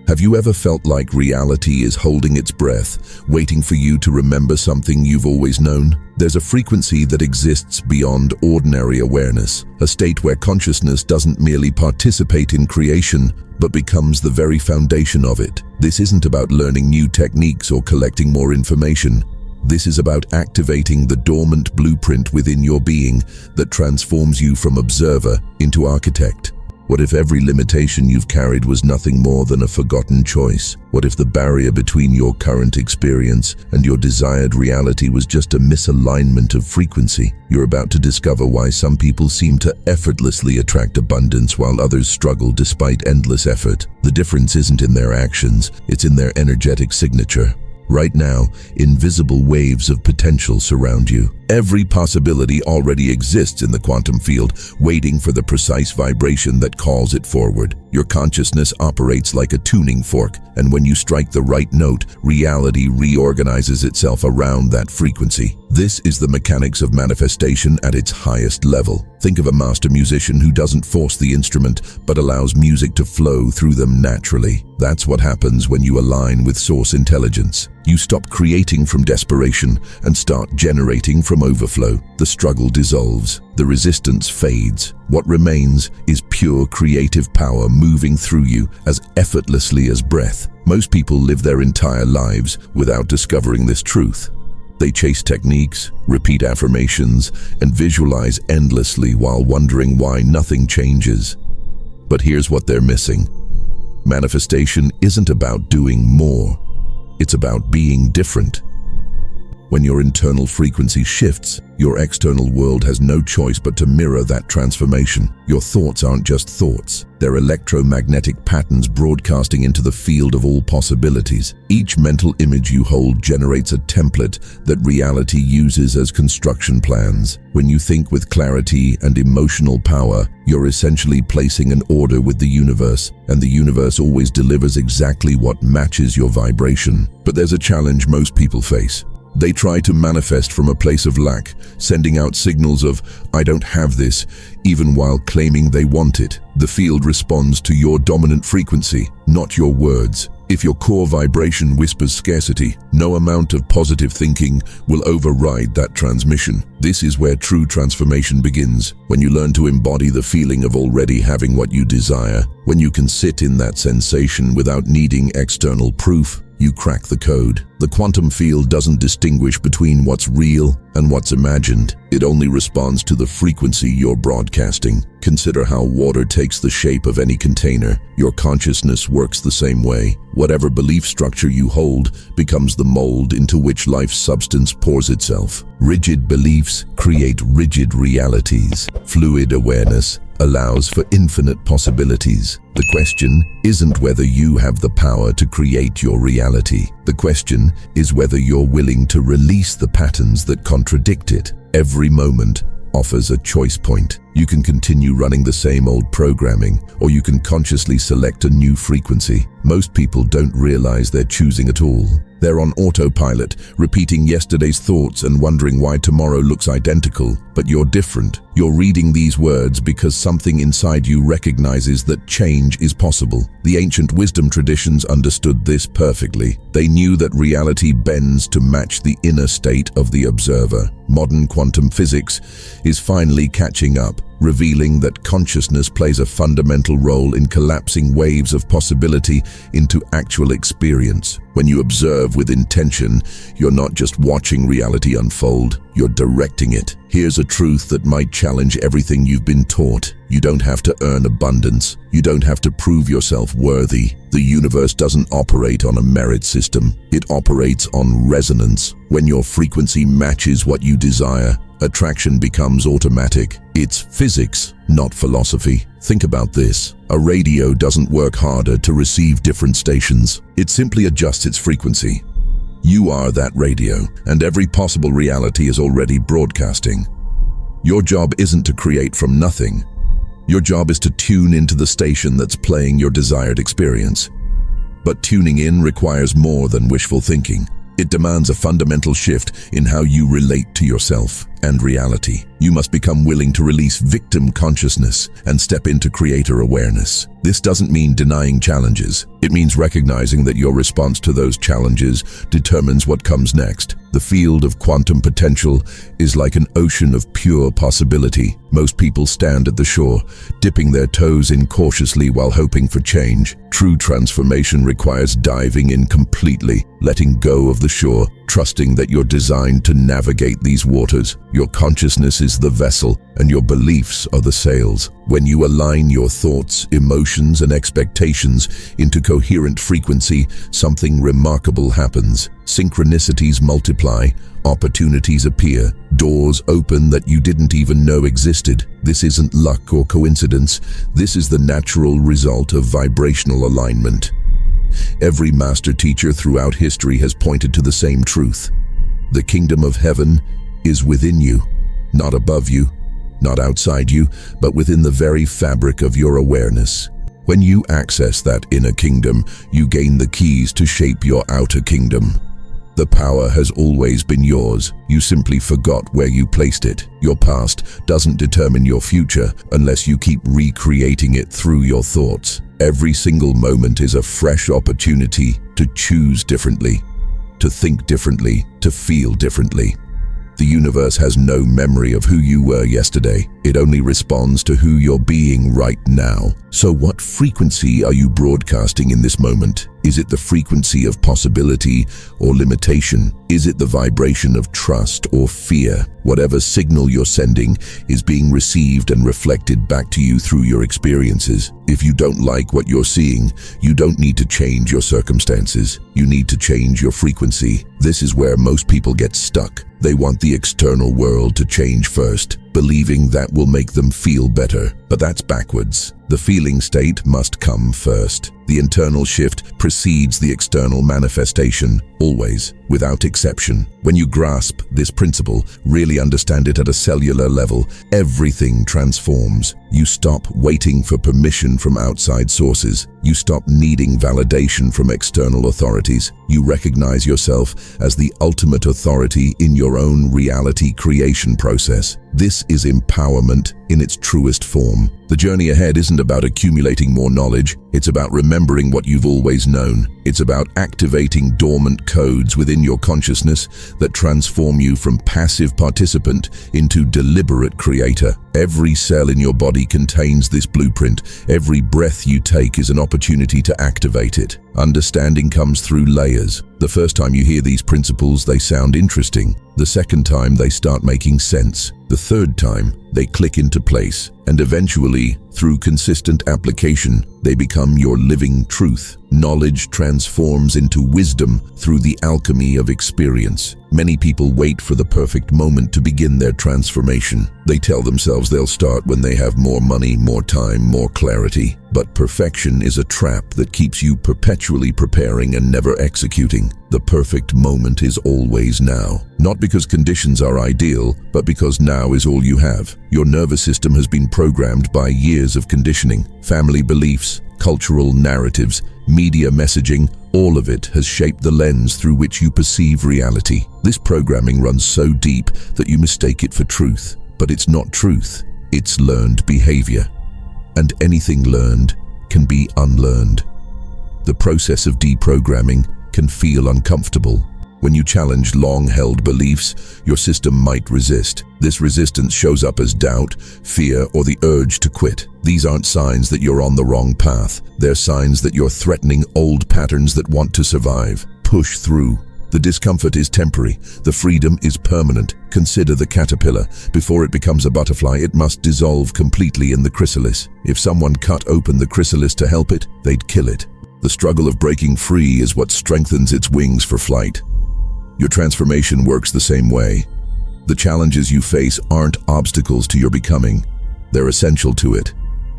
Have you ever felt like reality is holding its breath, waiting for you to remember something you've always known? There's a frequency that exists beyond ordinary awareness, a state where consciousness doesn't merely participate in creation, but becomes the very foundation of it. This isn't about learning new techniques or collecting more information. This is about activating the dormant blueprint within your being that transforms you from observer into architect. What if every limitation you've carried was nothing more than a forgotten choice? What if the barrier between your current experience and your desired reality was just a misalignment of frequency? You're about to discover why some people seem to effortlessly attract abundance while others struggle despite endless effort. The difference isn't in their actions, it's in their energetic signature. Right now, invisible waves of potential surround you. Every possibility already exists in the quantum field, waiting for the precise vibration that calls it forward. Your consciousness operates like a tuning fork, and when you strike the right note, reality reorganizes itself around that frequency. This is the mechanics of manifestation at its highest level. Think of a master musician who doesn't force the instrument, but allows music to flow through them naturally. That's what happens when you align with source intelligence. You stop creating from desperation and start generating from overflow. The struggle dissolves, the resistance fades. What remains is pure creative power moving through you as effortlessly as breath. Most people live their entire lives without discovering this truth. They chase techniques, repeat affirmations, and visualize endlessly while wondering why nothing changes. But here's what they're missing. Manifestation isn't about doing more. It's about being different. When your internal frequency shifts, your external world has no choice but to mirror that transformation. Your thoughts aren't just thoughts. They're electromagnetic patterns broadcasting into the field of all possibilities. Each mental image you hold generates a template that reality uses as construction plans. When you think with clarity and emotional power, you're essentially placing an order with the universe, and the universe always delivers exactly what matches your vibration. But there's a challenge most people face. They try to manifest from a place of lack, sending out signals of, "I don't have this," even while claiming they want it. The field responds to your dominant frequency, not your words. If your core vibration whispers scarcity, no amount of positive thinking will override that transmission. This is where true transformation begins, when you learn to embody the feeling of already having what you desire. When you can sit in that sensation without needing external proof, you crack the code. The quantum field doesn't distinguish between what's real and what's imagined. It only responds to the frequency you're broadcasting. Consider how water takes the shape of any container. Your consciousness works the same way. Whatever belief structure you hold becomes the mold into which life's substance pours itself. Rigid beliefs create rigid realities. Fluid awareness allows for infinite possibilities. The question isn't whether you have the power to create your reality. The question is whether you're willing to release the patterns that contradict it. Every moment offers a choice point. You can continue running the same old programming, or you can consciously select a new frequency. Most people don't realize they're choosing at all. They're on autopilot, repeating yesterday's thoughts and wondering why tomorrow looks identical. But you're different. You're reading these words because something inside you recognizes that change is possible. The ancient wisdom traditions understood this perfectly. They knew that reality bends to match the inner state of the observer. Modern quantum physics is finally catching up, revealing that consciousness plays a fundamental role in collapsing waves of possibility into actual experience. When you observe with intention, you're not just watching reality unfold, you're directing it. Here's a truth that might challenge everything you've been taught. You don't have to earn abundance. You don't have to prove yourself worthy. The universe doesn't operate on a merit system. It operates on resonance. When your frequency matches what you desire, attraction becomes automatic. It's physics, not philosophy. Think about this. A radio doesn't work harder to receive different stations. It simply adjusts its frequency. You are that radio, and every possible reality is already broadcasting. Your job isn't to create from nothing. Your job is to tune into the station that's playing your desired experience. But tuning in requires more than wishful thinking. It demands a fundamental shift in how you relate to yourself. and reality. You must become willing to release victim consciousness and step into creator awareness. This doesn't mean denying challenges. It means recognizing that your response to those challenges determines what comes next. The field of quantum potential is like an ocean of pure possibility. Most people stand at the shore, dipping their toes in cautiously while hoping for change. True transformation requires diving in completely, letting go of the shore, trusting that you're designed to navigate these waters. Your consciousness is the vessel, and your beliefs are the sails. When you align your thoughts, emotions, and expectations into coherent frequency, something remarkable happens. Synchronicities multiply, opportunities appear, doors open that you didn't even know existed. This isn't luck or coincidence. This is the natural result of vibrational alignment. Every master teacher throughout history has pointed to the same truth. The kingdom of heaven is within you, not above you, not outside you, but within the very fabric of your awareness. When you access that inner kingdom, you gain the keys to shape your outer kingdom. The power has always been yours. You simply forgot where you placed it. Your past doesn't determine your future unless you keep recreating it through your thoughts. Every single moment is a fresh opportunity to choose differently, to think differently, to feel differently. The universe has no memory of who you were yesterday. It only responds to who you're being right now. So what frequency are you broadcasting in this moment? Is it the frequency of possibility or limitation? Is it the vibration of trust or fear? Whatever signal you're sending is being received and reflected back to you through your experiences. If you don't like what you're seeing, you don't need to change your circumstances. You need to change your frequency. This is where most people get stuck. They want the external world to change first, believing that will make them feel better. But that's backwards. The feeling state must come first. The internal shift precedes the external manifestation, always, without exception. When you grasp this principle, really understand it at a cellular level, everything transforms. You stop waiting for permission from outside sources. You stop needing validation from external authorities. You recognize yourself as the ultimate authority in your own reality creation process. This is empowerment in its truest form. The journey ahead isn't about accumulating more knowledge. It's about remembering what you've always known. It's about activating dormant codes within your consciousness that transform you from passive participant into deliberate creator. Every cell in your body contains this blueprint. Every breath you take is an opportunity to activate it. Understanding comes through layers. The first time you hear these principles, they sound interesting. The second time, they start making sense. The third time, they click into place. And eventually, through consistent application, they become your living truth. Knowledge transforms into wisdom through the alchemy of experience. Many people wait for the perfect moment to begin their transformation. They tell themselves they'll start when they have more money, more time, more clarity. But perfection is a trap that keeps you perpetually preparing and never executing. The perfect moment is always now. Not because conditions are ideal, but because now is all you have. Your nervous system has been programmed by years of conditioning, family beliefs, cultural narratives, media messaging. All of it has shaped the lens through which you perceive reality. This programming runs so deep that you mistake it for truth. But it's not truth, it's learned behavior. And anything learned can be unlearned. The process of deprogramming can feel uncomfortable. When you challenge long-held beliefs, your system might resist. This resistance shows up as doubt, fear, or the urge to quit. These aren't signs that you're on the wrong path. They're signs that you're threatening old patterns that want to survive. Push through. The discomfort is temporary. The freedom is permanent. Consider the caterpillar. Before it becomes a butterfly, it must dissolve completely in the chrysalis. If someone cut open the chrysalis to help it, they'd kill it. The struggle of breaking free is what strengthens its wings for flight. Your transformation works the same way. The challenges you face aren't obstacles to your becoming. They're essential to it.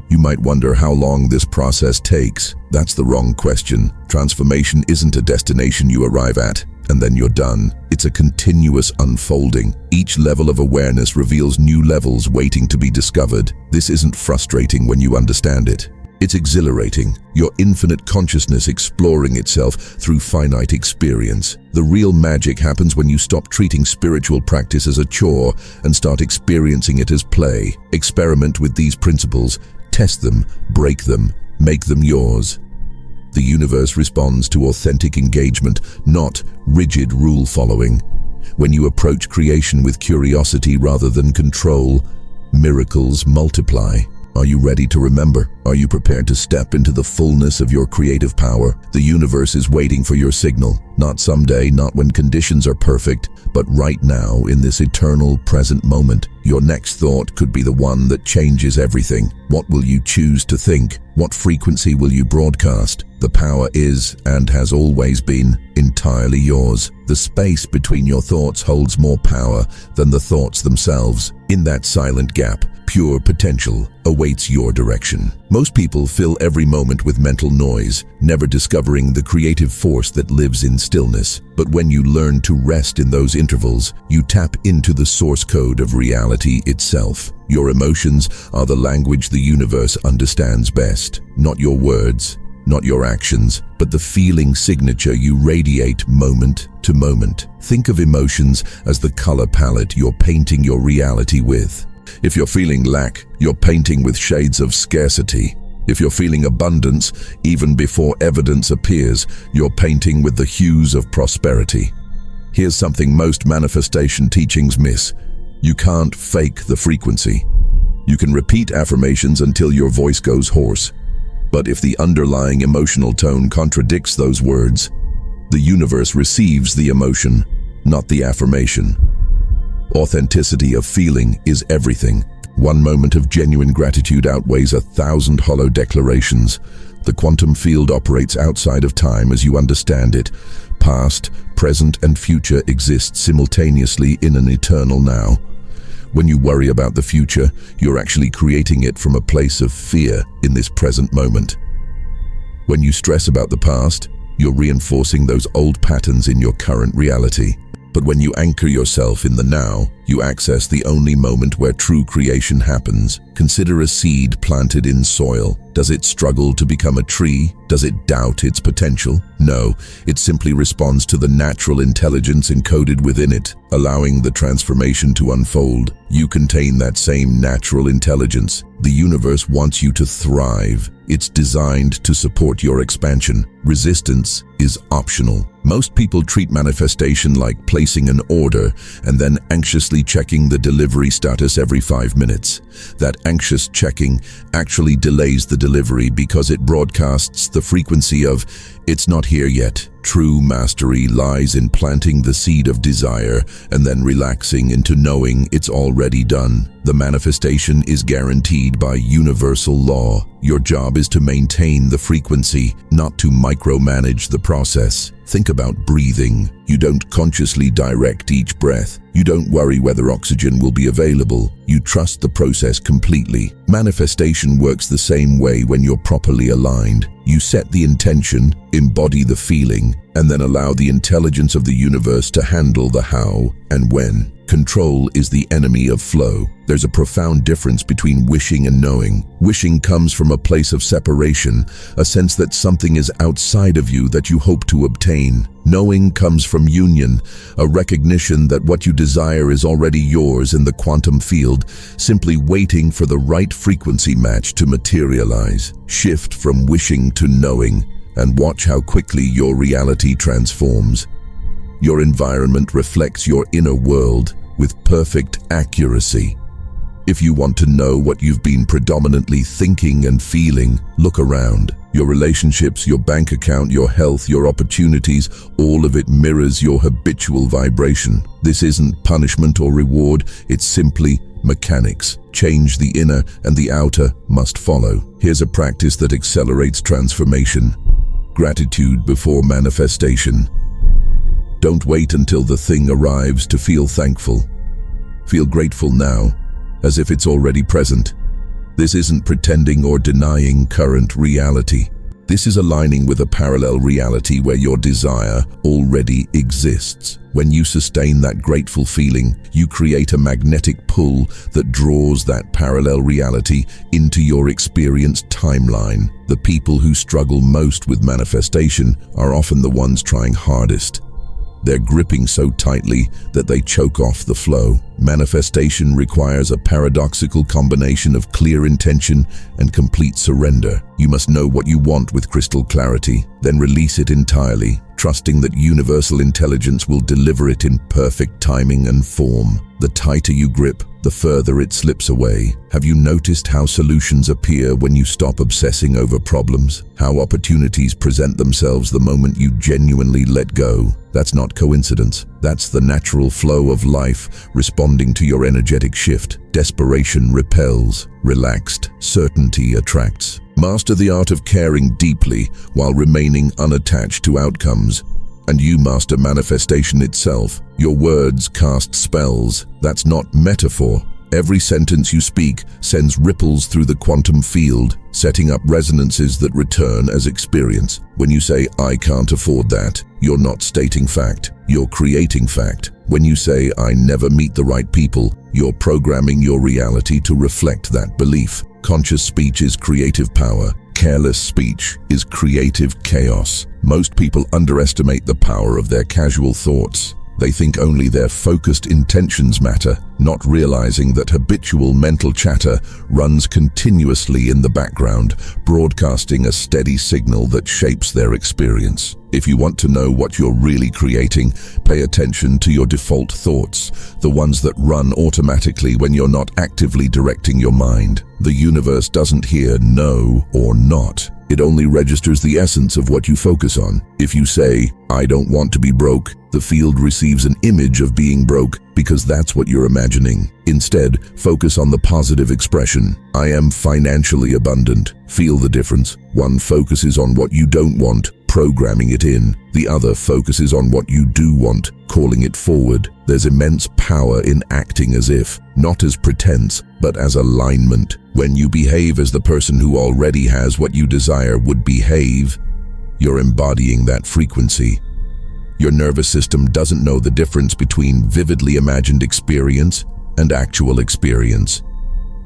You might wonder how long this process takes. That's the wrong question. Transformation isn't a destination you arrive at, and then you're done. It's a continuous unfolding. Each level of awareness reveals new levels waiting to be discovered. This isn't frustrating when you understand it. It's exhilarating, your infinite consciousness exploring itself through finite experience. The real magic happens when you stop treating spiritual practice as a chore and start experiencing it as play. Experiment with these principles, test them, break them, make them yours. The universe responds to authentic engagement, not rigid rule-following. When you approach creation with curiosity rather than control, miracles multiply. Are you ready to remember? Are you prepared to step into the fullness of your creative power? The universe is waiting for your signal, not someday, not when conditions are perfect, but right now in this eternal present moment. Your next thought could be the one that changes everything. What will you choose to think? What frequency will you broadcast? The power is, and has always been, entirely yours. The space between your thoughts holds more power than the thoughts themselves. In that silent gap, pure potential awaits your direction. Most people fill every moment with mental noise, never discovering the creative force that lives in stillness. But when you learn to rest in those intervals, you tap into the source code of reality itself. Your emotions are the language the universe understands best. Not your words, not your actions, but the feeling signature you radiate moment to moment. Think of emotions as the color palette you're painting your reality with. If you're feeling lack, you're painting with shades of scarcity. If you're feeling abundance, even before evidence appears, you're painting with the hues of prosperity. Here's something most manifestation teachings miss. You can't fake the frequency. You can repeat affirmations until your voice goes hoarse. But if the underlying emotional tone contradicts those words, the universe receives the emotion, not the affirmation. Authenticity of feeling is everything. One moment of genuine gratitude outweighs 1,000 hollow declarations. The quantum field operates outside of time as you understand it. Past, present, and future exist simultaneously in an eternal now. When you worry about the future, you're actually creating it from a place of fear in this present moment. When you stress about the past, you're reinforcing those old patterns in your current reality. But when you anchor yourself in the now, you access the only moment where true creation happens. Consider a seed planted in soil. Does it struggle to become a tree? Does it doubt its potential? No, it simply responds to the natural intelligence encoded within it, allowing the transformation to unfold. You contain that same natural intelligence. The universe wants you to thrive. It's designed to support your expansion. Resistance is optional. Most people treat manifestation like placing an order and then anxiously checking the delivery status every 5 minutes. That anxious checking actually delays the delivery because it broadcasts the frequency of, "It's not here yet." True mastery lies in planting the seed of desire and then relaxing into knowing it's already done. The manifestation is guaranteed by universal law. Your job is to maintain the frequency, not to micromanage the process. Think about breathing. You don't consciously direct each breath. You don't worry whether oxygen will be available. You trust the process completely. Manifestation works the same way when you're properly aligned. You set the intention, embody the feeling, and then allow the intelligence of the universe to handle the how and when. Control is the enemy of flow. There's a profound difference between wishing and knowing. Wishing comes from a place of separation, a sense that something is outside of you that you hope to obtain. Knowing comes from union, a recognition that what you desire is already yours in the quantum field, simply waiting for the right frequency match to materialize. Shift from wishing to knowing, and watch how quickly your reality transforms. Your environment reflects your inner world with perfect accuracy. If you want to know what you've been predominantly thinking and feeling, look around. Your relationships, your bank account, your health, your opportunities, all of it mirrors your habitual vibration. This isn't punishment or reward, it's simply mechanics. Change the inner and the outer must follow. Here's a practice that accelerates transformation. Gratitude before manifestation. Don't wait until the thing arrives to feel thankful. Feel grateful now, as if it's already present. This isn't pretending or denying current reality. This is aligning with a parallel reality where your desire already exists. When you sustain that grateful feeling, you create a magnetic pull that draws that parallel reality into your experienced timeline. The people who struggle most with manifestation are often the ones trying hardest. They're gripping so tightly that they choke off the flow. Manifestation requires a paradoxical combination of clear intention and complete surrender. You must know what you want with crystal clarity, then release it entirely, trusting that universal intelligence will deliver it in perfect timing and form. The tighter you grip, the further it slips away. Have you noticed how solutions appear when you stop obsessing over problems? How opportunities present themselves the moment you genuinely let go? That's not coincidence. That's the natural flow of life responding to your energetic shift. Desperation repels. Relaxed certainty attracts. Master the art of caring deeply while remaining unattached to outcomes, and you master manifestation itself. Your words cast spells. That's not metaphor. Every sentence you speak sends ripples through the quantum field, setting up resonances that return as experience. When you say, "I can't afford that," you're not stating fact, you're creating fact. When you say, "I never meet the right people," you're programming your reality to reflect that belief. Conscious speech is creative power. Careless speech is creative chaos. Most people underestimate the power of their casual thoughts. They think only their focused intentions matter, not realizing that habitual mental chatter runs continuously in the background, broadcasting a steady signal that shapes their experience. If you want to know what you're really creating, pay attention to your default thoughts, the ones that run automatically when you're not actively directing your mind. The universe doesn't hear no or not. It only registers the essence of what you focus on. If you say, "I don't want to be broke," the field receives an image of being broke because that's what you're imagining. Instead, focus on the positive expression. "I am financially abundant." Feel the difference. One focuses on what you don't want, programming it in. The other focuses on what you do want, calling it forward. There's immense power in acting as if, not as pretense, but as alignment. When you behave as the person who already has what you desire would behave, you're embodying that frequency. Your nervous system doesn't know the difference between vividly imagined experience and actual experience.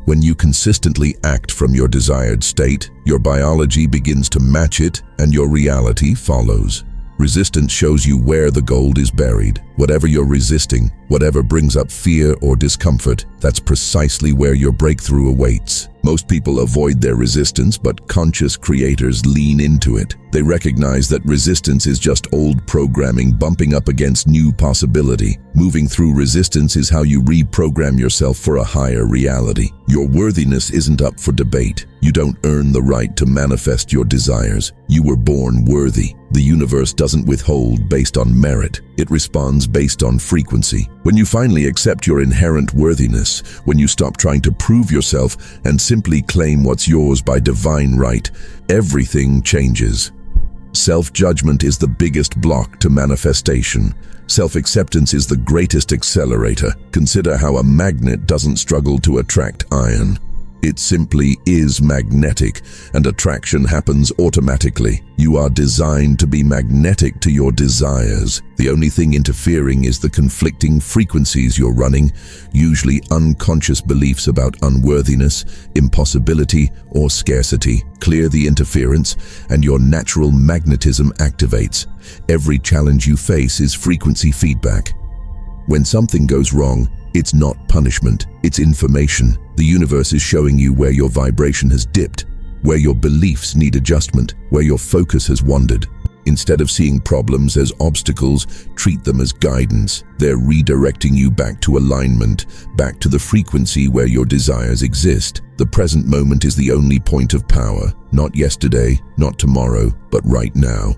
When you consistently act from your desired state, your biology begins to match it and your reality follows. Resistance shows you where the gold is buried. Whatever you're resisting, whatever brings up fear or discomfort, that's precisely where your breakthrough awaits. Most people avoid their resistance, but conscious creators lean into it. They recognize that resistance is just old programming bumping up against new possibility. Moving through resistance is how you reprogram yourself for a higher reality. Your worthiness isn't up for debate. You don't earn the right to manifest your desires. You were born worthy. The universe doesn't withhold based on merit. It responds based on frequency. When you finally accept your inherent worthiness, when you stop trying to prove yourself and simply claim what's yours by divine right, everything changes. Self-judgment is the biggest block to manifestation. Self-acceptance is the greatest accelerator. Consider how a magnet doesn't struggle to attract iron. It simply is magnetic, and attraction happens automatically. You are designed to be magnetic to your desires. The only thing interfering is the conflicting frequencies you're running, usually unconscious beliefs about unworthiness, impossibility, or scarcity. Clear the interference, and your natural magnetism activates. Every challenge you face is frequency feedback. When something goes wrong, it's not punishment, it's information. The universe is showing you where your vibration has dipped, where your beliefs need adjustment, where your focus has wandered. Instead of seeing problems as obstacles, treat them as guidance. They're redirecting you back to alignment, back to the frequency where your desires exist. The present moment is the only point of power, not yesterday, not tomorrow, but right now.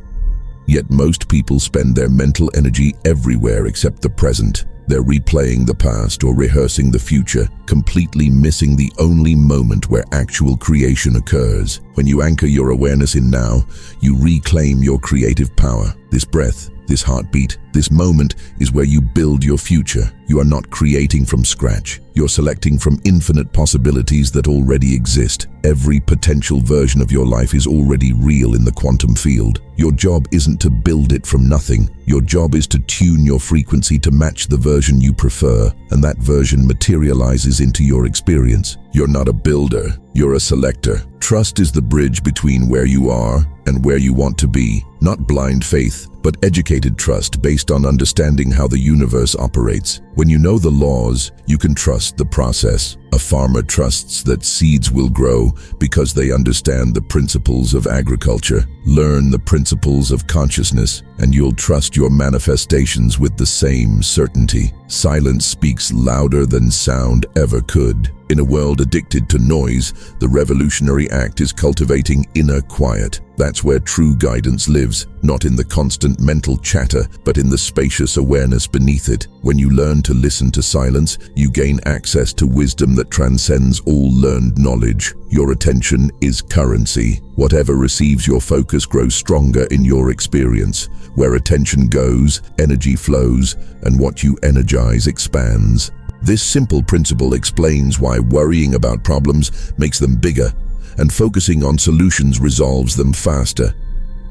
Yet most people spend their mental energy everywhere except the present. They're replaying the past or rehearsing the future, completely missing the only moment where actual creation occurs. When you anchor your awareness in now, you reclaim your creative power. This breath, this heartbeat, this moment is where you build your future. You are not creating from scratch. You're selecting from infinite possibilities that already exist. Every potential version of your life is already real in the quantum field. Your job isn't to build it from nothing. Your job is to tune your frequency to match the version you prefer, and that version materializes into your experience. You're not a builder, you're a selector. Trust is the bridge between where you are and where you want to be. Not blind faith, but educated trust based on understanding how the universe operates. When you know the laws, you can trust the process. A farmer trusts that seeds will grow because they understand the principles of agriculture. Learn the principles of consciousness, and you'll trust your manifestations with the same certainty. Silence speaks louder than sound ever could. In a world addicted to noise, the revolutionary act is cultivating inner quiet. That's where true guidance lives, not in the constant mental chatter, but in the spacious awareness beneath it. When you learn to listen to silence, you gain access to wisdom that transcends all learned knowledge. Your attention is currency. Whatever receives your focus grows stronger in your experience. Where attention goes, energy flows, and what you energize expands. This simple principle explains why worrying about problems makes them bigger, and focusing on solutions resolves them faster.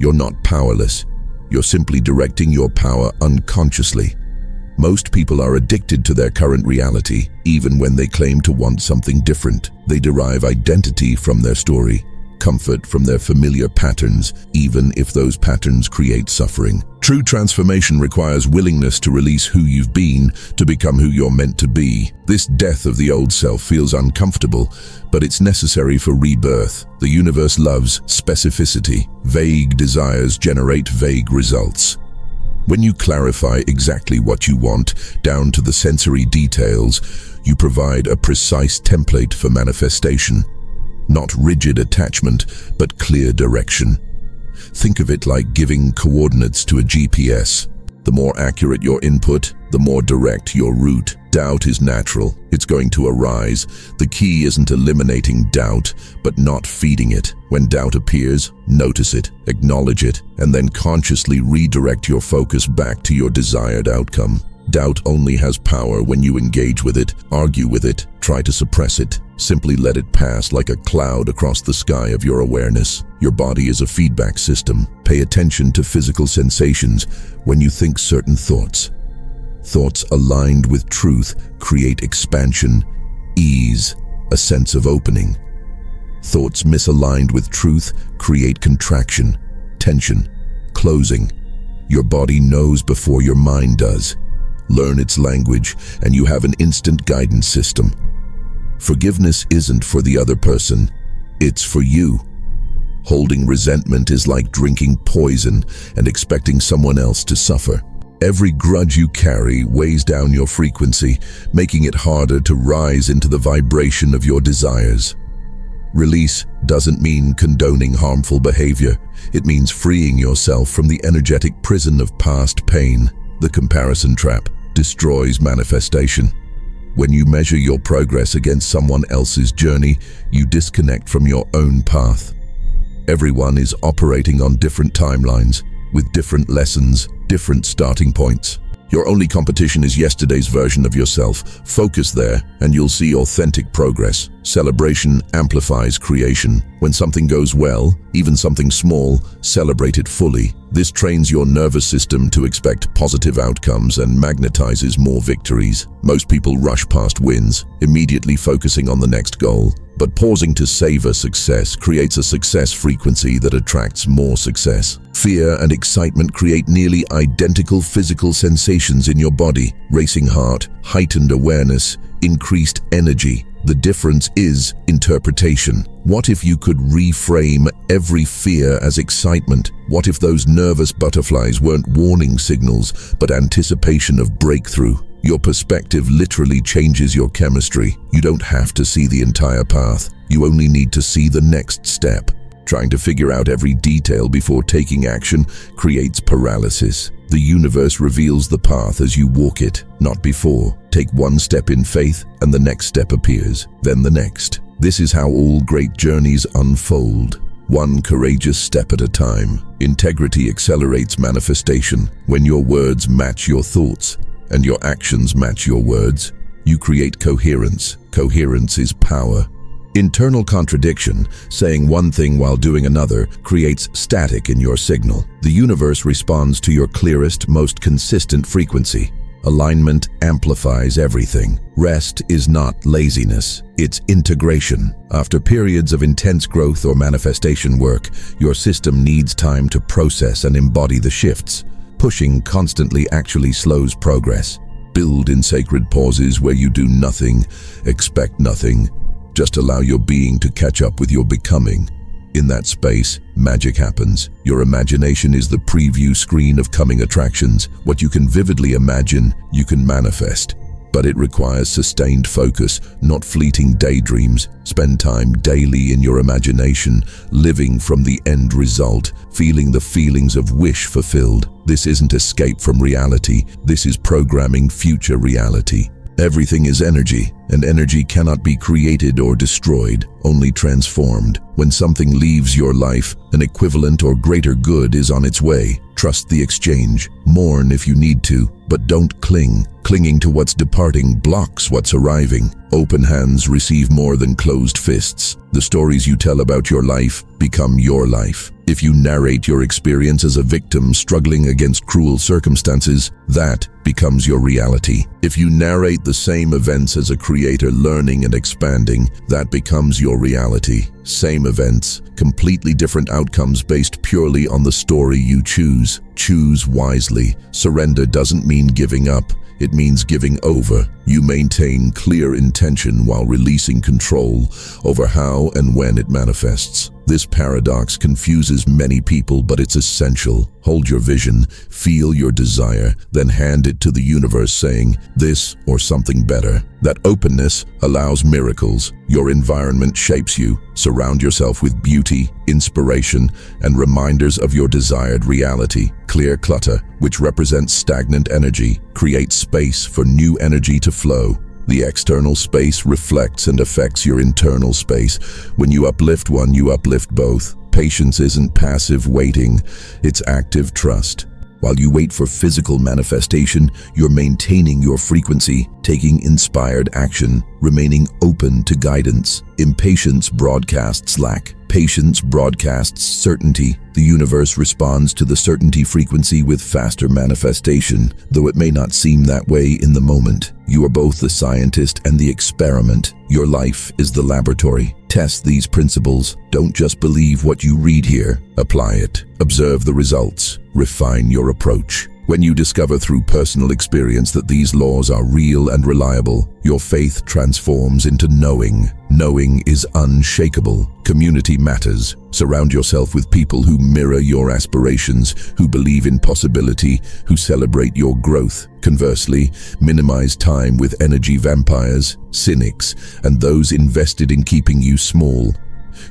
You're not powerless. You're simply directing your power unconsciously. Most people are addicted to their current reality, even when they claim to want something different. They derive identity from their story, comfort from their familiar patterns, even if those patterns create suffering. True transformation requires willingness to release who you've been to become who you're meant to be. This death of the old self feels uncomfortable, but it's necessary for rebirth. The universe loves specificity. Vague desires generate vague results. When you clarify exactly what you want, down to the sensory details, you provide a precise template for manifestation. Not rigid attachment, but clear direction. Think of it like giving coordinates to a GPS. The more accurate your input, the more direct your route. Doubt is natural. It's going to arise. The key isn't eliminating doubt, but not feeding it. When doubt appears, notice it, acknowledge it, and then consciously redirect your focus back to your desired outcome. Doubt only has power when you engage with it, argue with it, try to suppress it. Simply let it pass like a cloud across the sky of your awareness. Your body is a feedback system. Pay attention to physical sensations when you think certain thoughts. Thoughts aligned with truth create expansion, ease, a sense of opening. Thoughts misaligned with truth create contraction, tension, closing. Your body knows before your mind does. Learn its language, and you have an instant guidance system. Forgiveness isn't for the other person, it's for you. Holding resentment is like drinking poison and expecting someone else to suffer. Every grudge you carry weighs down your frequency, making it harder to rise into the vibration of your desires. Release doesn't mean condoning harmful behavior. It means freeing yourself from the energetic prison of past pain. The comparison trap destroys manifestation. When you measure your progress against someone else's journey, you disconnect from your own path. Everyone is operating on different timelines, with different lessons, different starting points. Your only competition is yesterday's version of yourself. Focus there, and you'll see authentic progress. Celebration amplifies creation. When something goes well, even something small, celebrate it fully. This trains your nervous system to expect positive outcomes and magnetizes more victories. Most people rush past wins, immediately focusing on the next goal. But pausing to savor success creates a success frequency that attracts more success. Fear and excitement create nearly identical physical sensations in your body. Racing heart, heightened awareness, increased energy. The difference is interpretation. What if you could reframe every fear as excitement? What if those nervous butterflies weren't warning signals, but anticipation of breakthrough? Your perspective literally changes your chemistry. You don't have to see the entire path. You only need to see the next step. Trying to figure out every detail before taking action creates paralysis. The universe reveals the path as you walk it, not before. Take one step in faith, and the next step appears, then the next. This is how all great journeys unfold. one courageous step at a time. Integrity accelerates manifestation. When your words match your thoughts and your actions match your words, you create coherence. Coherence is power. Internal contradiction, saying one thing while doing another, creates static in your signal. The universe responds to your clearest, most consistent frequency. Alignment amplifies everything. Rest is not laziness, it's integration. After periods of intense growth or manifestation work, your system needs time to process and embody the shifts. Pushing constantly actually slows progress. Build in sacred pauses where you do nothing, expect nothing. Just allow your being to catch up with your becoming. In that space, magic happens. Your imagination is the preview screen of coming attractions. What you can vividly imagine, you can manifest. But it requires sustained focus, not fleeting daydreams. Spend time daily in your imagination, living from the end result, feeling the feelings of wish fulfilled. This isn't escape from reality. This is programming future reality. Everything is energy, and energy cannot be created or destroyed, only transformed. When something leaves your life, an equivalent or greater good is on its way. Trust the exchange. Mourn if you need to, but don't cling. Clinging to what's departing blocks what's arriving. Open hands receive more than closed fists. The stories you tell about your life become your life. If you narrate your experience as a victim struggling against cruel circumstances, that becomes your reality. If you narrate the same events as a creator learning and expanding, that becomes your reality. Same events, completely different outcomes based purely on the story you choose. Choose wisely. Surrender doesn't mean giving up. It means giving over. You maintain clear intention while releasing control over how and when it manifests. This paradox confuses many people, but it's essential. Hold your vision, feel your desire, then hand it to the universe saying, this or something better. That openness allows miracles. Your environment shapes you. Surround yourself with beauty, inspiration, and reminders of your desired reality. Clear clutter, which represents stagnant energy, creates space for new energy to flow. The external space reflects and affects your internal space. When you uplift one, you uplift both. Patience isn't passive waiting, it's active trust. While you wait for physical manifestation, you're maintaining your frequency, taking inspired action, remaining open to guidance. Impatience broadcasts lack. Patience broadcasts certainty. The universe responds to the certainty frequency with faster manifestation, though it may not seem that way in the moment. You are both the scientist and the experiment. Your life is the laboratory. Test these principles. Don't just believe what you read here. Apply it. Observe the results. Refine your approach. When you discover through personal experience that these laws are real and reliable, your faith transforms into knowing. Knowing is unshakable. Community matters. Surround yourself with people who mirror your aspirations, who believe in possibility, who celebrate your growth. Conversely, minimize time with energy vampires, cynics, and those invested in keeping you small.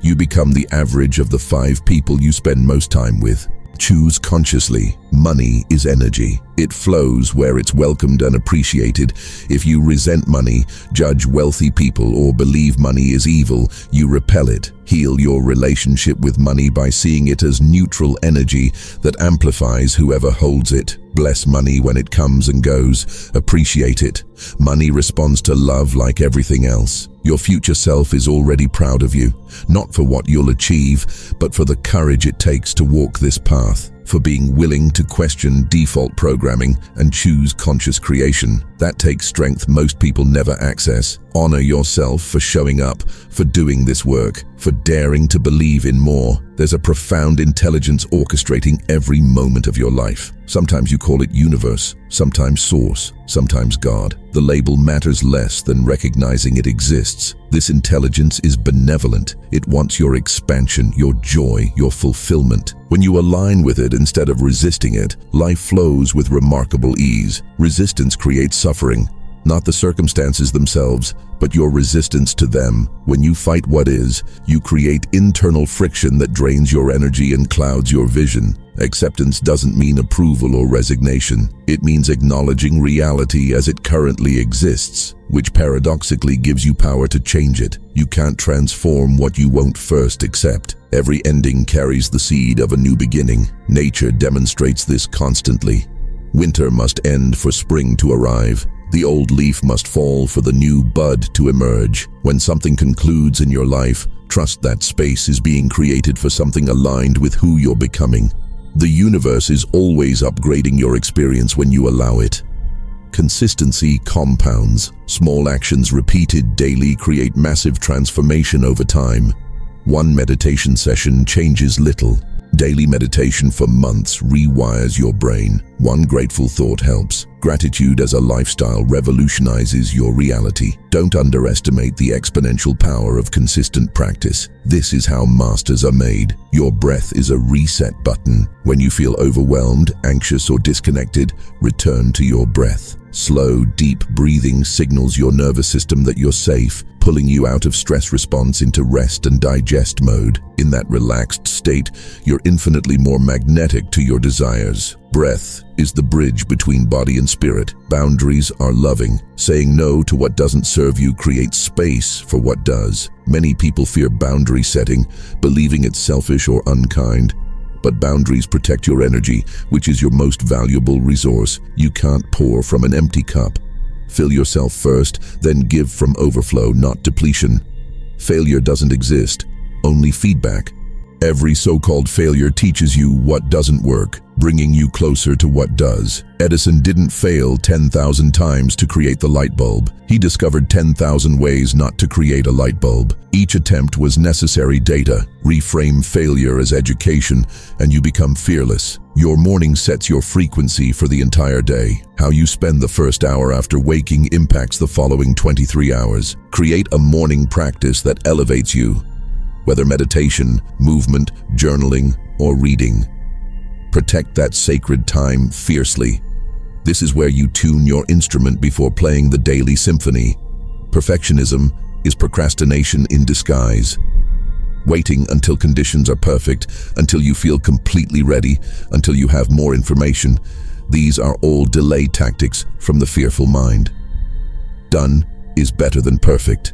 You become the average of the 5 people you spend most time with. Choose consciously. Money is energy. It flows where it's welcomed and appreciated. If you resent money, judge wealthy people, or believe money is evil, you repel it. Heal your relationship with money by seeing it as neutral energy that amplifies whoever holds it. Bless money when it comes and goes. Appreciate it. Money responds to love like everything else. Your future self is already proud of you, not for what you'll achieve, but for the courage it takes to walk this path, for being willing to question default programming and choose conscious creation. That takes strength most people never access. Honor yourself for showing up, for doing this work, for daring to believe in more. There's a profound intelligence orchestrating every moment of your life. Sometimes you call it universe, sometimes source, sometimes God. The label matters less than recognizing it exists. This intelligence is benevolent. It wants your expansion, your joy, your fulfillment. When you align with it instead of resisting it, life flows with remarkable ease. Resistance creates suffering, not the circumstances themselves, but your resistance to them. When you fight what is, you create internal friction that drains your energy and clouds your vision. Acceptance doesn't mean approval or resignation. It means acknowledging reality as it currently exists, which paradoxically gives you power to change it. You can't transform what you won't first accept. Every ending carries the seed of a new beginning. Nature demonstrates this constantly. Winter must end for spring to arrive. The old leaf must fall for the new bud to emerge. When something concludes in your life, trust that space is being created for something aligned with who you're becoming. The universe is always upgrading your experience when you allow it. Consistency compounds. Small actions repeated daily create massive transformation over time. One meditation session changes little. Daily meditation for months rewires your brain. One grateful thought helps. Gratitude as a lifestyle revolutionizes your reality. Don't underestimate the exponential power of consistent practice. This is how masters are made. Your breath is a reset button. When you feel overwhelmed, anxious, or disconnected, return to your breath. Slow, deep breathing signals your nervous system that you're safe, pulling you out of stress response into rest and digest mode. In that relaxed state, you're infinitely more magnetic to your desires. Breath is the bridge between body and spirit. Boundaries are loving. Saying no to what doesn't serve you creates space for what does. Many people fear boundary setting, believing it's selfish or unkind. But boundaries protect your energy, which is your most valuable resource. You can't pour from an empty cup. Fill yourself first, then give from overflow, not depletion. Failure doesn't exist, only feedback. Every so-called failure teaches you what doesn't work, bringing you closer to what does. Edison didn't fail 10,000 times to create the light bulb. He discovered 10,000 ways not to create a light bulb. Each attempt was necessary data. Reframe failure as education, and you become fearless. Your morning sets your frequency for the entire day. How you spend the first hour after waking impacts the following 23 hours. Create a morning practice that elevates you. Whether meditation, movement, journaling, or reading. Protect that sacred time fiercely. This is where you tune your instrument before playing the daily symphony. Perfectionism is procrastination in disguise. Waiting until conditions are perfect, until you feel completely ready, until you have more information. These are all delay tactics from the fearful mind. Done is better than perfect.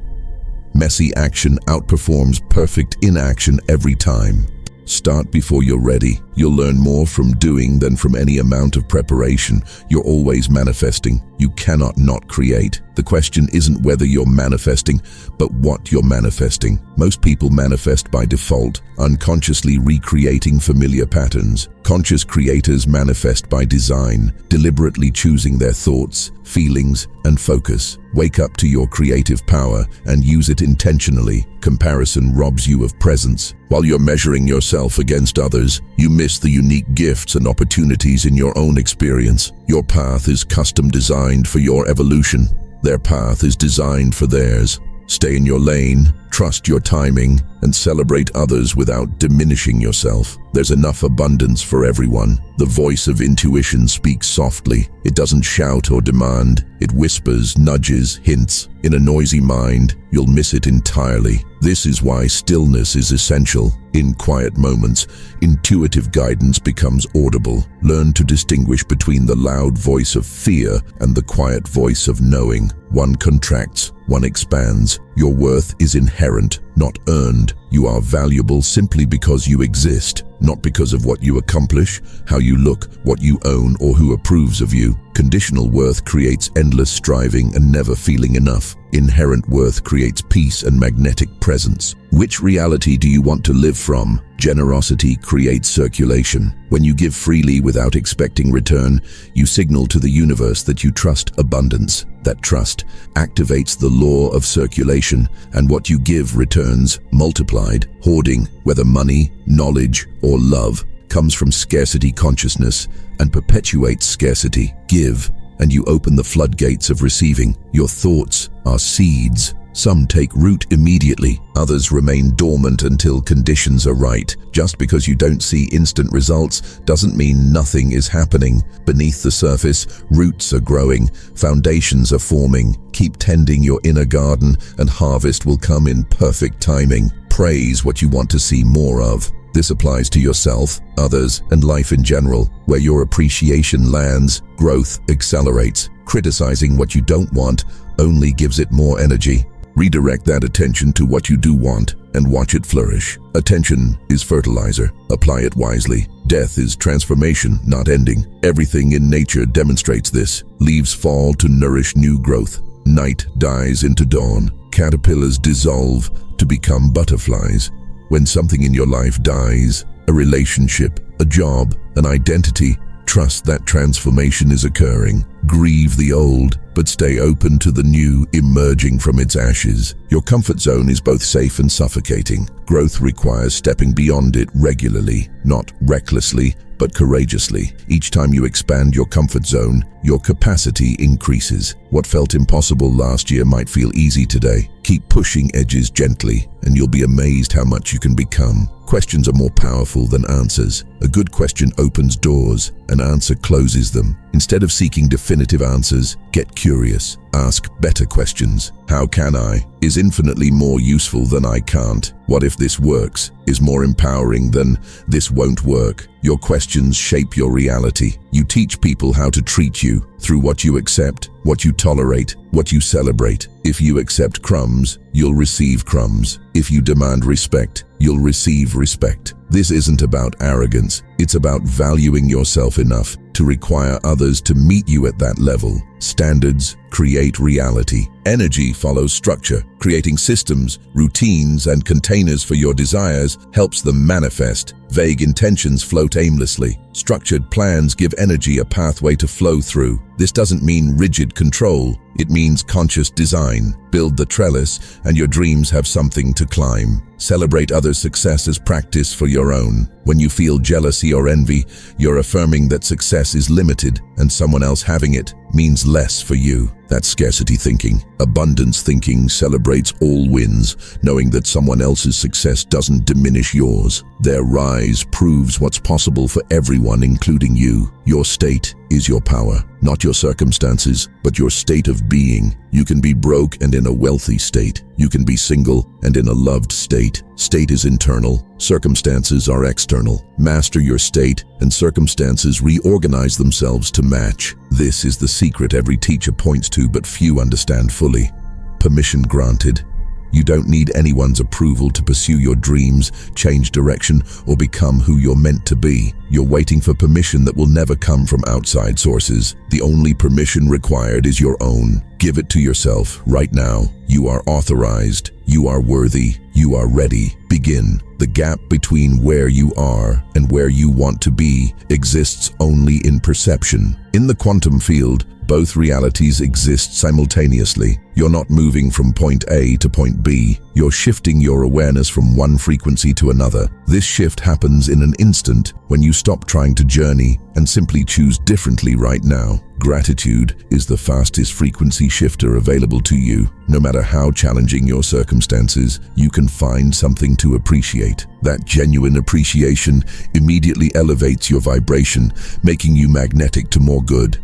Messy action outperforms perfect inaction every time. Start before you're ready. You'll learn more from doing than from any amount of preparation. You're always manifesting. You cannot not create. The question isn't whether you're manifesting, but what you're manifesting. Most people manifest by default, unconsciously recreating familiar patterns. Conscious creators manifest by design, deliberately choosing their thoughts, feelings, and focus. Wake up to your creative power and use it intentionally. Comparison robs you of presence. While you're measuring yourself against others, you miss the unique gifts and opportunities in your own experience. Your path is custom designed for your evolution. Their path is designed for theirs. Stay in your lane, trust your timing, and celebrate others without diminishing yourself. There's enough abundance for everyone. The voice of intuition speaks softly. It doesn't shout or demand. It whispers, nudges, hints. In a noisy mind, you'll miss it entirely. This is why stillness is essential. In quiet moments, intuitive guidance becomes audible. Learn to distinguish between the loud voice of fear and the quiet voice of knowing. One contracts, one expands. Your worth is inherent, not earned. You are valuable simply because you exist, not because of what you accomplish, how you look, what you own, or who approves of you. Conditional worth creates endless striving and never feeling enough. Inherent worth creates peace and magnetic presence. Which reality do you want to live from? Generosity creates circulation. When you give freely without expecting return, you signal to the universe that you trust abundance. That trust activates the law of circulation, and what you give returns multiplied. Hoarding, whether money, knowledge, or love, comes from scarcity consciousness and perpetuates scarcity. Give, and you open the floodgates of receiving. Your thoughts are seeds. Some take root immediately, others remain dormant until conditions are right. Just because you don't see instant results doesn't mean nothing is happening. Beneath the surface, roots are growing, foundations are forming. Keep tending your inner garden and harvest will come in perfect timing. Praise what you want to see more of. This applies to yourself, others, and life in general. Where your appreciation lands, growth accelerates. Criticizing what you don't want only gives it more energy. Redirect that attention to what you do want. and watch it flourish. Attention is fertilizer. Apply it wisely. Death is transformation, not ending. Everything in nature demonstrates this. Leaves fall to nourish new growth. Night dies into dawn. Caterpillars dissolve to become butterflies. When something in your life dies, a relationship, a job, an identity, trust that transformation is occurring. Grieve the old, but stay open to the new emerging from its ashes. Your comfort zone is both safe and suffocating. Growth requires stepping beyond it regularly, not recklessly, but courageously. Each time you expand your comfort zone, your capacity increases. What felt impossible last year might feel easy today. Keep pushing edges gently, and you'll be amazed how much you can become. Questions are more powerful than answers. A good question opens doors, an answer closes them. Instead of seeking definitive answers, get curious. Ask better questions. How can I? Is infinitely more useful than I can't. What if this works? Is more empowering than this won't work. Your questions shape your reality. You teach people how to treat you through what you accept, what you tolerate, what you celebrate. If you accept crumbs, you'll receive crumbs. If you demand respect, you'll receive respect. This isn't about arrogance. It's about valuing yourself enough to require others to meet you at that level. Standards create reality. Energy follows structure. Creating systems, routines, and containers for your desires helps them manifest. Vague intentions float aimlessly. Structured plans give energy a pathway to flow through. This doesn't mean rigid control. It means conscious design. Build the trellis, and your dreams have something to climb. Celebrate others' success as practice for your own. When you feel jealousy or envy, you're affirming that success is limited, and someone else having it means less for you. That's scarcity thinking. Abundance thinking celebrates all wins, knowing that someone else's success doesn't diminish yours. Their rise proves what's possible for everyone, including you. Your state is your power, not your circumstances, but your state of being. You can be broke and in a wealthy state. You can be single and in a loved state. State is internal. Circumstances are external. Master your state, and circumstances reorganize themselves to match. This is the secret every teacher points to, but few understand fully. Permission granted. You don't need anyone's approval to pursue your dreams, change direction, or become who you're meant to be. You're waiting for permission that will never come from outside sources. The only permission required is your own. Give it to yourself right now. You are authorized. You are worthy. You are ready. Begin. The gap between where you are and where you want to be exists only in perception. In the quantum field, both realities exist simultaneously. You're not moving from point A to point B. You're shifting your awareness from one frequency to another. This shift happens in an instant when you stop trying to journey and simply choose differently right now. Gratitude is the fastest frequency shifter available to you. No matter how challenging your circumstances, you can find something to appreciate. That genuine appreciation immediately elevates your vibration, making you magnetic to more good.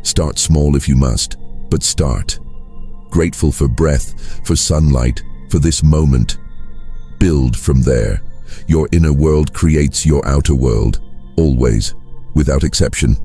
Start small if you must, but start. Grateful for breath, for sunlight, for this moment. Build from there. Your inner world creates your outer world, always, without exception.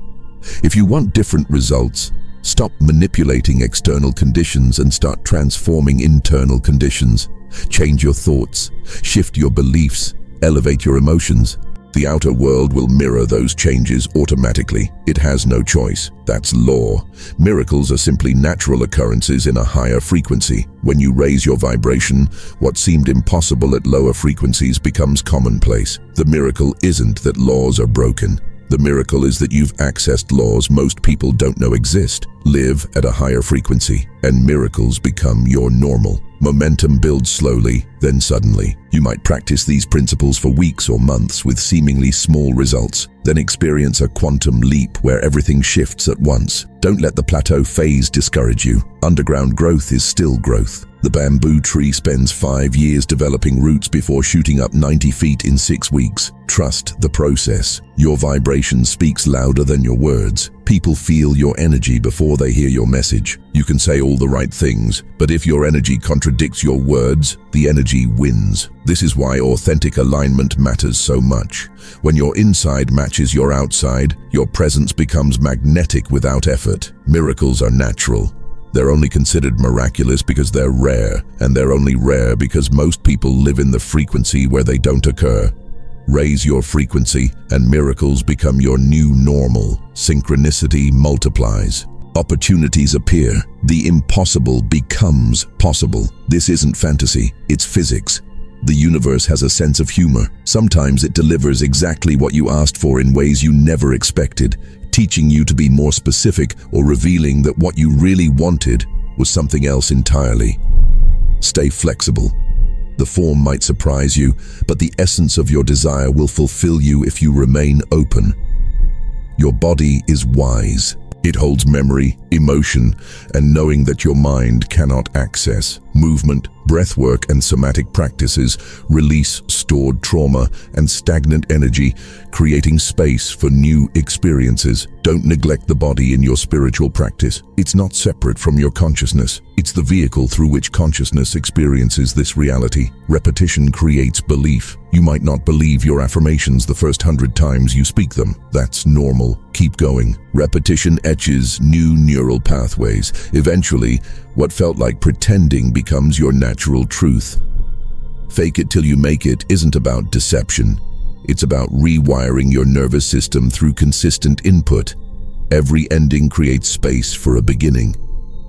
If you want different results, stop manipulating external conditions and start transforming internal conditions. Change your thoughts, shift your beliefs, elevate your emotions. The outer world will mirror those changes automatically. It has no choice. That's law. Miracles are simply natural occurrences in a higher frequency. When you raise your vibration, what seemed impossible at lower frequencies becomes commonplace. The miracle isn't that laws are broken. The miracle is that you've accessed laws most people don't know exist. Live at a higher frequency, and miracles become your normal. Momentum builds slowly, then suddenly. You might practice these principles for weeks or months with seemingly small results, then experience a quantum leap where everything shifts at once. Don't let the plateau phase discourage you. Underground growth is still growth. The bamboo tree spends 5 years developing roots before shooting up 90 feet in 6 weeks. Trust the process. Your vibration speaks louder than your words. People feel your energy before they hear your message. You can say all the right things, but if your energy contradicts your words, the energy wins. This is why authentic alignment matters so much. When your inside matches your outside, your presence becomes magnetic without effort. Miracles are natural. They're only considered miraculous because they're rare, and they're only rare because most people live in the frequency where they don't occur. Raise your frequency, and miracles become your new normal. Synchronicity multiplies. Opportunities appear. The impossible becomes possible. This isn't fantasy, it's physics. The universe has a sense of humor. Sometimes it delivers exactly what you asked for in ways you never expected, teaching you to be more specific or revealing that what you really wanted was something else entirely. Stay flexible. The form might surprise you, but the essence of your desire will fulfill you if you remain open. Your body is wise. It holds memory, emotion, and knowing that your mind cannot access. Movement, breathwork, and somatic practices release stored trauma and stagnant energy, creating space for new experiences. Don't neglect the body in your spiritual practice. It's not separate from your consciousness. It's the vehicle through which consciousness experiences this reality. Repetition creates belief. You might not believe your affirmations the first 100 times you speak them. That's normal. Keep going. Repetition etches new neural pathways. Eventually, what felt like pretending becomes your natural truth. Fake it till you make it isn't about deception. It's about rewiring your nervous system through consistent input. Every ending creates space for a beginning.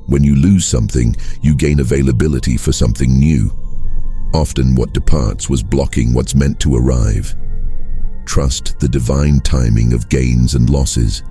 When you lose something, you gain availability for something new. Often what departs was blocking what's meant to arrive. Trust the divine timing of gains and losses.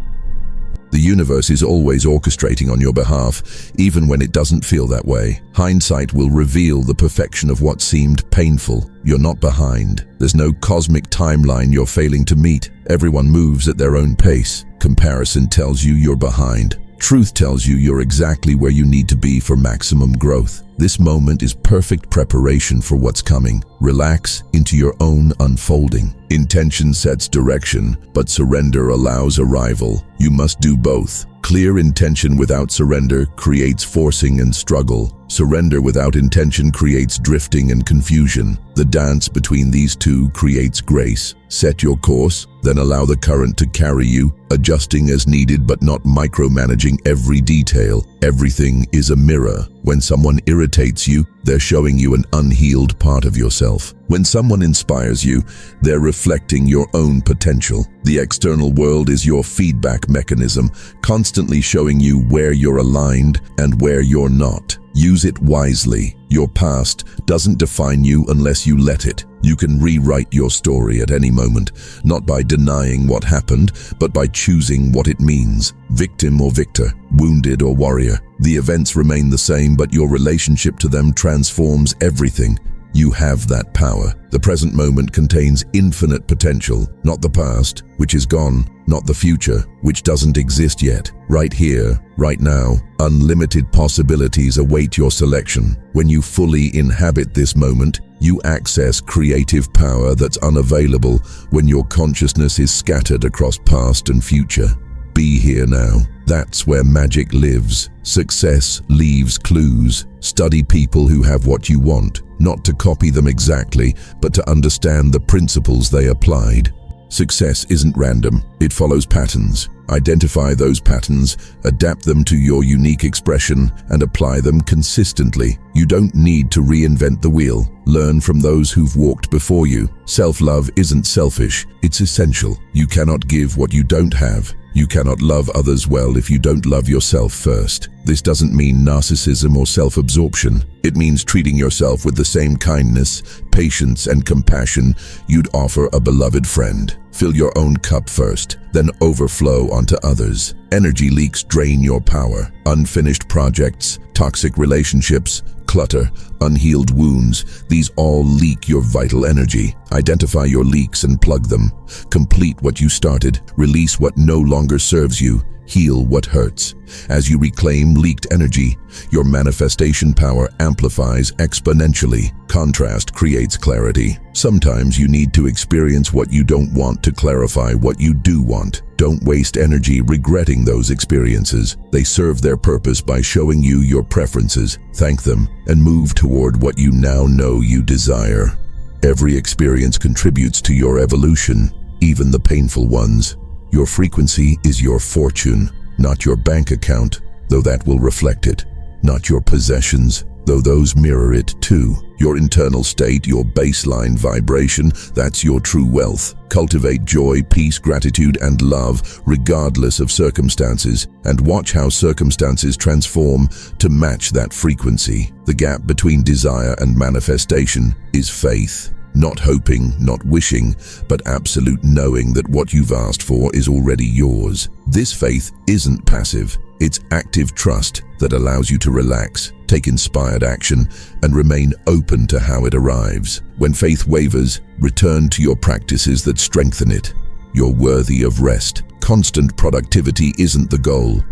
The universe is always orchestrating on your behalf, even when it doesn't feel that way. Hindsight will reveal the perfection of what seemed painful. You're not behind. There's no cosmic timeline you're failing to meet. Everyone moves at their own pace. Comparison tells you you're behind. Truth tells you you're exactly where you need to be for maximum growth. This moment is perfect preparation for what's coming. Relax into your own unfolding. Intention sets direction, but surrender allows arrival. You must do both. Clear intention without surrender creates forcing and struggle. Surrender without intention creates drifting and confusion. The dance between these two creates grace. Set your course, then allow the current to carry you, adjusting as needed but not micromanaging every detail. Everything is a mirror. When someone irritates you, they're showing you an unhealed part of yourself. When someone inspires you, they're reflecting your own potential. The external world is your feedback mechanism, constantly showing you where you're aligned and where you're not. Use it wisely. Your past doesn't define you unless you let it. You can rewrite your story at any moment, not by denying what happened, but by choosing what it means. Victim or victor, wounded or warrior. The events remain the same, but your relationship to them transforms everything. You have that power. The present moment contains infinite potential, not the past, which is gone, not the future, which doesn't exist yet. Right here, right now, unlimited possibilities await your selection. When you fully inhabit this moment, you access creative power that's unavailable when your consciousness is scattered across past and future. Be here now. That's where magic lives. Success leaves clues. Study people who have what you want, not to copy them exactly, but to understand the principles they applied. Success isn't random. It follows patterns. Identify those patterns, adapt them to your unique expression, and apply them consistently. You don't need to reinvent the wheel. Learn from those who've walked before you. Self-love isn't selfish. It's essential. You cannot give what you don't have. You cannot love others well if you don't love yourself first. This doesn't mean narcissism or self-absorption. It means treating yourself with the same kindness, patience, and compassion you'd offer a beloved friend. Fill your own cup first, then overflow onto others. Energy leaks drain your power. Unfinished projects, toxic relationships, clutter, unhealed wounds, these all leak your vital energy. Identify your leaks and plug them. Complete what you started. Release what no longer serves you. Heal what hurts. As you reclaim leaked energy, your manifestation power amplifies exponentially. Contrast creates clarity. Sometimes you need to experience what you don't want to clarify what you do want. Don't waste energy regretting those experiences. They serve their purpose by showing you your preferences. Thank them and move toward what you now know you desire. Every experience contributes to your evolution, even the painful ones. Your frequency is your fortune, not your bank account, though that will reflect it. not your possessions, though those mirror it too. Your internal state, your baseline vibration, that's your true wealth. Cultivate joy, peace, gratitude, and love, regardless of circumstances, and watch how circumstances transform to match that frequency. The gap between desire and manifestation is faith. Not hoping, not wishing, but absolute knowing that what you've asked for is already yours. This faith isn't passive. It's active trust that allows you to relax, take inspired action, and remain open to how it arrives. When faith wavers, return to your practices that strengthen it. You're worthy of rest. Constant productivity isn't the goal.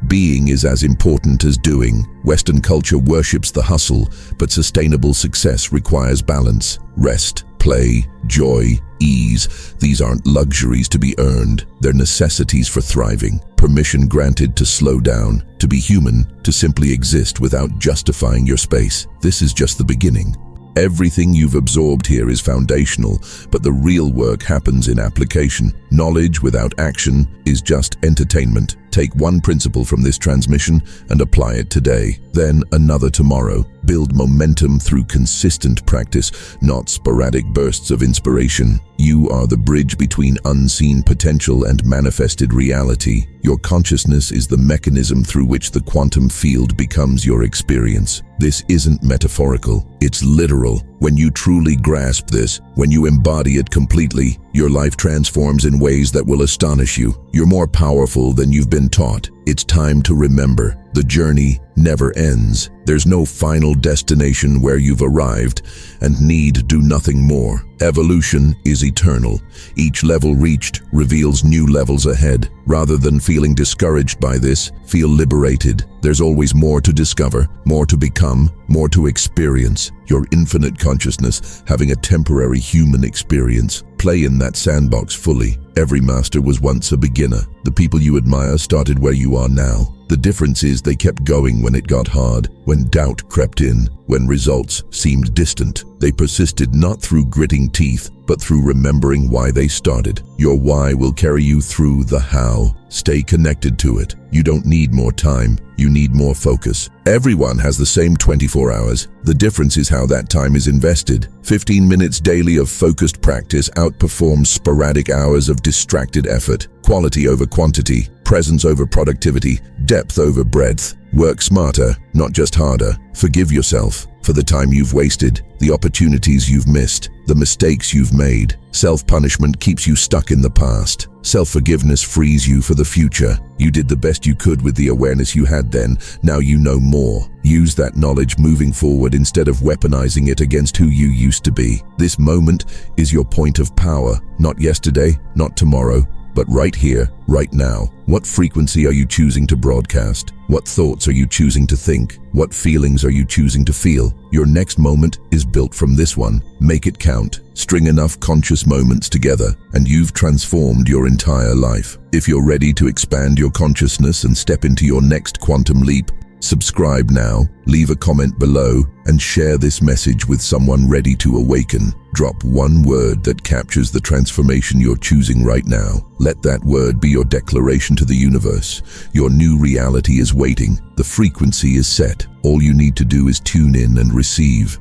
Being is as important as doing. Western culture worships the hustle, but sustainable success requires balance. Rest, play, joy, ease. These aren't luxuries to be earned. They're necessities for thriving. Permission granted to slow down, to be human, to simply exist without justifying your space. This is just the beginning. Everything you've absorbed here is foundational, but the real work happens in application. Knowledge without action is just entertainment. Take one principle from this transmission and apply it today, then another tomorrow. Build momentum through consistent practice, not sporadic bursts of inspiration. You are the bridge between unseen potential and manifested reality. Your consciousness is the mechanism through which the quantum field becomes your experience. This isn't metaphorical, it's literal. When you truly grasp this, when you embody it completely, your life transforms in ways that will astonish you. You're more powerful than you've been taught. It's time to remember, the journey never ends. There's no final destination where you've arrived, and need do nothing more. Evolution is eternal. Each level reached reveals new levels ahead. Rather than feeling discouraged by this, feel liberated. There's always more to discover, more to become, more to experience. Your infinite consciousness having a temporary human experience. Play in that sandbox fully. Every master was once a beginner. The people you admire started where you are now. The difference is they kept going when it got hard, when doubt crept in, when results seemed distant. They persisted not through gritting teeth, but through remembering why they started. Your why will carry you through the how. Stay connected to it. You don't need more time, you need more focus. Everyone has the same 24 hours. The difference is how that time is invested. 15 minutes daily of focused practice outperforms sporadic hours of distracted effort. Quality over quantity, presence over productivity, depth over breadth. Work smarter, not just harder. Forgive yourself for the time you've wasted, the opportunities you've missed, the mistakes you've made. Self-punishment keeps you stuck in the past. Self-forgiveness frees you for the future. You did the best you could with the awareness you had then. Now you know more. Use that knowledge moving forward instead of weaponizing it against who you used to be. This moment is your point of power. Not yesterday, not tomorrow, but right here, right now. What frequency are you choosing to broadcast? What thoughts are you choosing to think? What feelings are you choosing to feel? Your next moment is built from this one. Make it count. String enough conscious moments together, and you've transformed your entire life. If you're ready to expand your consciousness and step into your next quantum leap, subscribe now, leave a comment below, and share this message with someone ready to awaken. Drop one word that captures the transformation you're choosing right now. Let that word be your declaration to the universe. Your new reality is waiting. The frequency is set. All you need to do is tune in and receive.